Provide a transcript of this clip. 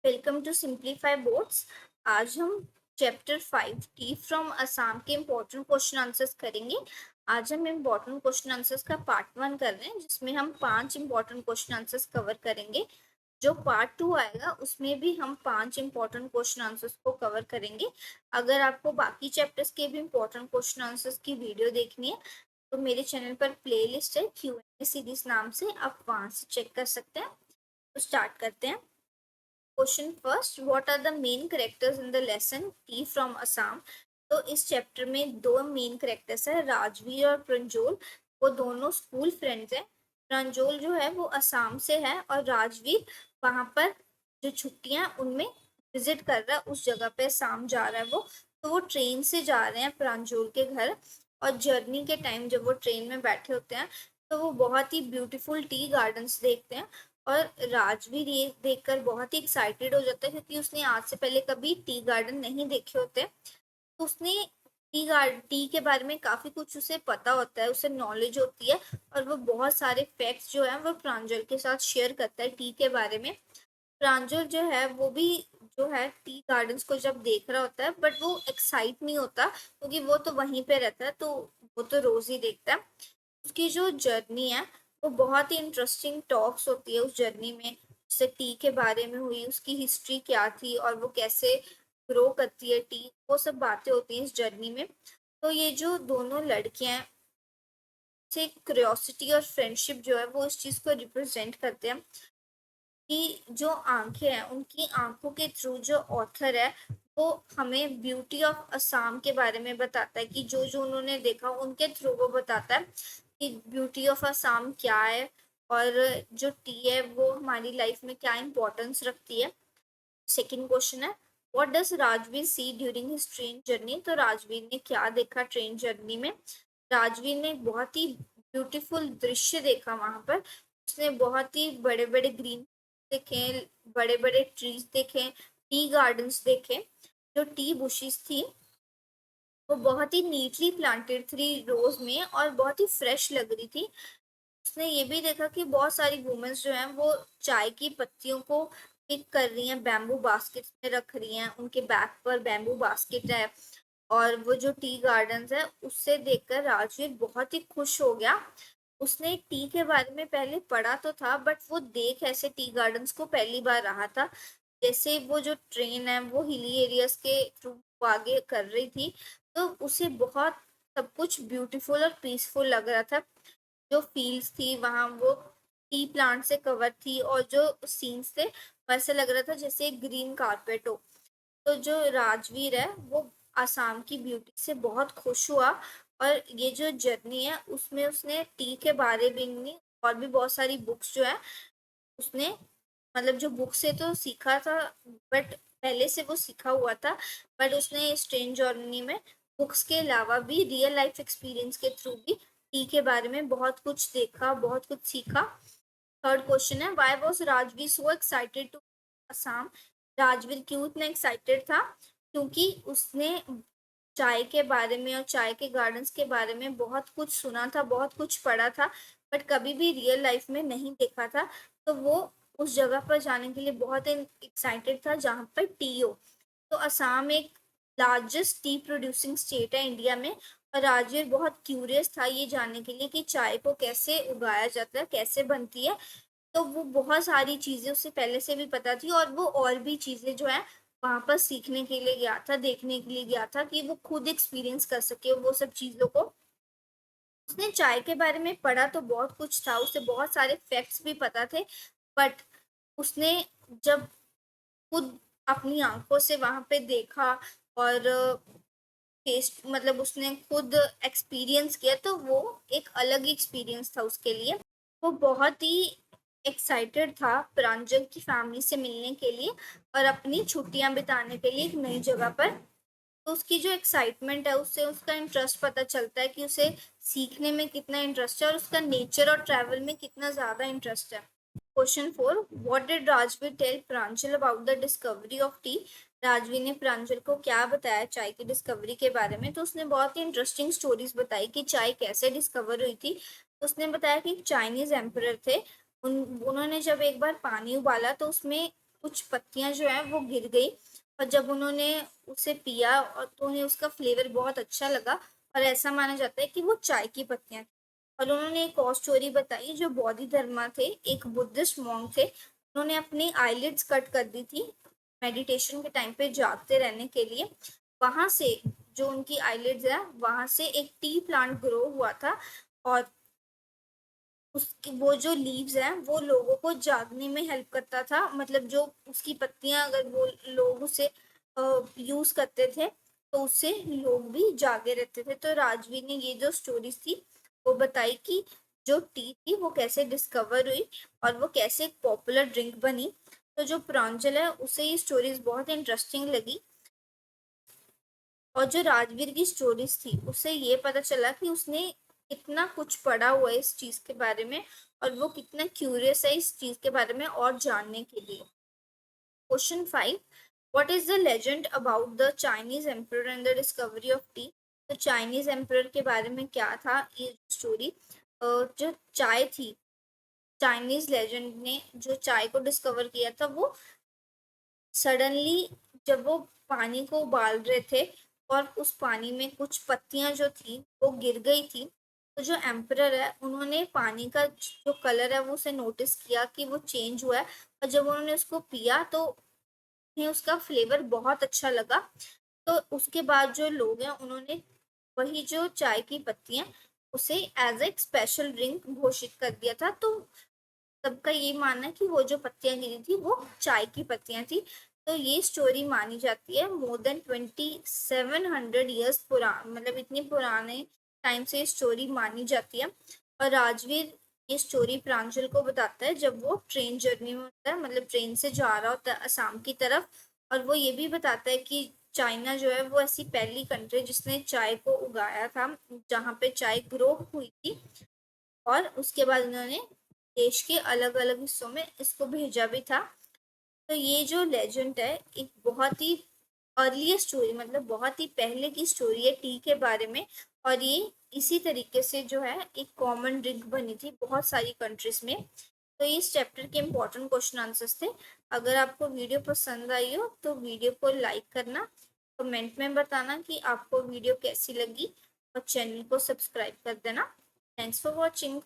Welcome to simplify boards. आज हम chapter 5 T from Assam के इम्पोर्टेंट क्वेश्चन आंसर्स करेंगे। आज हम इम्पोर्टेंट क्वेश्चन आंसर्स का पार्ट 1 कर रहे हैं, जिसमें हम 5 इम्पोर्टेंट क्वेश्चन आंसर्स कवर करेंगे। जो पार्ट 2 आएगा उसमें भी हम 5 इम्पोर्टेंट क्वेश्चन आंसर्स को कवर करेंगे। अगर आपको बाकी चैप्टर्स के भी इम्पोर्टेंट क्वेश्चन आंसर्स की वीडियो देखनी है तो मेरे चैनल पर प्ले लिस्ट है Q&A सीरीज नाम से, आप वहां से चेक कर सकते हैं। तो स्टार्ट करते हैं। Question first, what are the main characters in the lesson tea from Assam. तो इस चैप्टर में दो मेन कैरेक्टर्स है, राजवीर और प्रंजोल। वो दोनों स्कूल फ्रेंड्स हैं। प्रंजोल जो है वो असम से है और राजवीर वहां पर जो छुट्टियां उनमें विजिट कर रहा है, उस जगह पे शाम जा रहा है वो। तो वो ट्रेन से जा रहे हैं प्रंजोल के घर। और जर्नी के टाइम जब वो ट्रेन में बैठे होते हैं तो वो बहुत ही ब्यूटीफुल टी गार्डन्स देखते हैं। और राजवीर ये देखकर बहुत ही एक्साइटेड हो जाता है, क्योंकि उसने आज से पहले कभी टी गार्डन नहीं देखे होते। तो उसने टी के बारे में काफी कुछ उसे पता होता है, उसे नॉलेज होती है। और वो बहुत सारे फैक्ट्स जो है वो प्रांजल के साथ शेयर करता है टी के बारे में। प्रांजल जो है वो भी जो है टी गार्डन्स को जब देख रहा होता है, बट वो एक्साइट नहीं होता, क्योंकि वो तो वहीं पे रहता है, तो वो तो रोज ही देखता है। उसकी जो जर्नी है वो बहुत ही इंटरेस्टिंग टॉक्स होती है उस जर्नी में। जैसे टी के बारे में हुई, उसकी हिस्ट्री क्या थी और वो कैसे ग्रो करती है टी, वो सब बातें होती हैं इस जर्नी में। तो ये जो दोनों लड़कियां हैं, से क्यूरियोसिटी और फ्रेंडशिप जो है वो इस चीज को रिप्रेजेंट करते हैं। कि जो आंखें हैं, उनकी आंखों के थ्रू जो ऑथर है वो हमें ब्यूटी ऑफ असम के बारे में बताता है, कि जो जो उन्होंने देखा उनके थ्रू वो बताता है कि ब्यूटी ऑफ असम क्या है और जो टी है वो हमारी लाइफ में क्या इम्पोर्टेंस रखती है। सेकंड क्वेश्चन है, what does Rajvir see during his train journey. तो राजवीर ने क्या देखा ट्रेन जर्नी में। राजवीर ने बहुत ही ब्यूटीफुल दृश्य देखा वहां पर। उसने बहुत ही बड़े बड़े ग्रीन देखे, बड़े बड़े ट्रीज देखे, टी गार्डन्स देखे। जो टी बुशेस थी वो बहुत ही नीटली प्लांटेड थी रोज में और बहुत ही फ्रेश लग रही थी। उसने ये भी देखा कि बहुत सारी वुमेन्स जो हैं वो चाय की पत्तियों को पिक कर रही हैं, बैम्बू बास्केट में रख रही हैं, उनके बैक पर बैम्बू बास्केट है। और वो जो टी गार्डन है उससे देखकर राजवीर बहुत ही खुश हो गया। उसने टी के बारे में पहले पढ़ा तो था, बट वो देख ऐसे टी गार्डन्स को पहली बार रहा था। जैसे वो जो ट्रेन है वो हिली एरियाज के थ्रू आगे कर रही थी, तो उसे बहुत सब कुछ ब्यूटीफुल और पीसफुल लग रहा था। जो फील्ड्स थी वहां वो टी प्लांट से कवर थी, और जो सीन्स थे वैसे लग रहा था जैसे ग्रीन कारपेट हो। तो जो राजवीर है वो आसाम की ब्यूटी से बहुत खुश हुआ। और ये जो जर्नी है उसमें उसने टी के बारे में और भी बहुत सारी बुक्स जो है उसने, मतलब जो बुक से तो सीखा था, बट पहले से वो सीखा हुआ था, बट उसने इस ट्रेन जर्नी में बुक्स के अलावा भी रियल लाइफ एक्सपीरियंस के थ्रू भी टी के बारे में बहुत कुछ देखा, बहुत कुछ सीखा। थर्ड क्वेश्चन है, why was Rajvir so excited to Assam. Rajvir क्यों इतना एक्साइटेड था, क्योंकि उसने चाय के बारे में और चाय के गार्डन्स के बारे में बहुत कुछ सुना था, बहुत कुछ पढ़ा था, बट कभी भी रियल लाइफ में नहीं देखा था। तो वो उस जगह पर जाने के लिए बहुत एक्साइटेड था जहाँ पर टी हो। तो असम एक लार्जेस्ट टी प्रोड्यूसिंग स्टेट है इंडिया में। और राजवीर बहुत क्यूरियस था ये जानने के लिए कि चाय को कैसे उगाया जाता है, कैसे बनती है। तो वो बहुत सारी चीजें उसे पहले से भी पता थी, और वो और भी चीजें जो है वहां पर सीखने के लिए गया था, देखने के लिए गया था, कि वो खुद एक्सपीरियंस कर सके वो सब चीजों को। उसने चाय के बारे में पढ़ा तो बहुत कुछ था, उसे बहुत सारे फैक्ट्स भी पता थे, बट उसने जब खुद अपनी आंखों से वहां पे देखा और टेस्ट, मतलब उसने खुद एक्सपीरियंस किया, तो वो एक अलग ही एक्सपीरियंस था उसके लिए। वो बहुत ही एक्साइटेड था प्रांजल की फैमिली से मिलने के लिए और अपनी छुट्टियां बिताने के लिए एक नई जगह पर। तो उसकी जो एक्साइटमेंट है उससे उसका इंटरेस्ट पता चलता है कि उसे सीखने में कितना इंटरेस्ट है और उसका नेचर और ट्रैवल में कितना ज्यादा इंटरेस्ट है। Question 4, what did Rajvir tell Pranjal about the discovery of tea. Rajvir ने प्रांजल को क्या बताया चाय की डिस्कवरी के बारे में। तो उसने बहुत ही इंटरेस्टिंग स्टोरीज बताई कि चाय कैसे डिस्कवर हुई थी। उसने बताया कि चाइनीज एम्परर थे, उन्होंने जब एक बार पानी उबाला तो उसमें कुछ पत्तियां जो है वो गिर गई, और जब उन्होंने उसे पिया और तो उन्हें उसका फ्लेवर बहुत अच्छा लगा, और ऐसा माना जाता है कि वो चाय की पत्तियां थी। और उन्होंने एक और स्टोरी बताई, जो बौद्धि धर्मा थे, एक बुद्धिस्ट मॉन्क थे, उन्होंने अपनी आईलिड्स कट कर दी थी मेडिटेशन के टाइम पे जागते रहने के लिए। वहां से जो उनकी आईलिड्स है वहां से एक टी प्लांट ग्रो हुआ था, और उसकी वो जो लीव्स हैं वो लोगों को जागने में हेल्प करता था, मतलब जो उसकी पत्तियां अगर वो लोग उसे यूज करते थे तो उससे लोग भी जागे रहते थे। तो राजवीर ने ये जो स्टोरीज थी वो बताई कि जो टी थी वो कैसे डिस्कवर हुई और वो कैसे एक पॉपुलर ड्रिंक बनी। तो जो प्रांजल है उसे ये स्टोरीज बहुत इंटरेस्टिंग लगी, और जो राजवीर की स्टोरीज थी उससे ये पता चला कि उसने कितना कुछ पढ़ा हुआ है इस चीज के बारे में, और वो कितना क्यूरियस है इस चीज के बारे में और जानने के लिए। Question 5, what is the legend about the Chinese emperor and the discovery of T. तो चाइनीज एम्परर के बारे में क्या था ये स्टोरी, जो चाय थी, चाइनीज लेजेंड ने जो चाय को डिस्कवर किया था वो सडनली जब वो पानी को उबाल रहे थे और उस पानी में कुछ पत्तियां जो थी वो गिर गई थी। तो जो एम्परर है उन्होंने पानी का जो कलर है वो उसे नोटिस किया कि वो चेंज हुआ है, और जब उन्होंने उसको पिया तो उन्हें उसका फ्लेवर बहुत अच्छा लगा। तो उसके बाद जो लोग हैं उन्होंने वही जो चाय की पत्तियां उसे एज ए स्पेशल ड्रिंक घोषित कर दिया था। तो सबका ये मानना है कि वो जो पत्तियां गिरी थी वो चाय की पत्तियां थी। तो ये स्टोरी मानी जाती है मोर देन 2700 ईयर्स पुरान, मतलब इतनी पुराने टाइम से ये स्टोरी मानी जाती है। और राजवीर ये स्टोरी प्रांजल को बताता है जब वो ट्रेन जर्नी में होता है, मतलब ट्रेन से जा रहा होता है असम की तरफ। और वो ये भी बताता है कि चाइना जो है वो ऐसी पहली कंट्री जिसने चाय को उगाया था, जहाँ पे चाय ग्रो हुई थी, और उसके बाद उन्होंने देश के अलग अलग हिस्सों में इसको भेजा भी था। तो ये जो लेजेंड है एक बहुत ही अर्ली स्टोरी, मतलब बहुत ही पहले की स्टोरी है टी के बारे में। और ये इसी तरीके से जो है एक कॉमन ड्रिंक बनी थी बहुत सारी कंट्रीज में। तो इस चैप्टर के इम्पोर्टेंट क्वेश्चन आंसर्स थे। अगर आपको वीडियो पसंद आई हो तो वीडियो को लाइक करना, कमेंट में बताना कि आपको वीडियो कैसी लगी, और चैनल को सब्सक्राइब कर देना। Thanks for watching.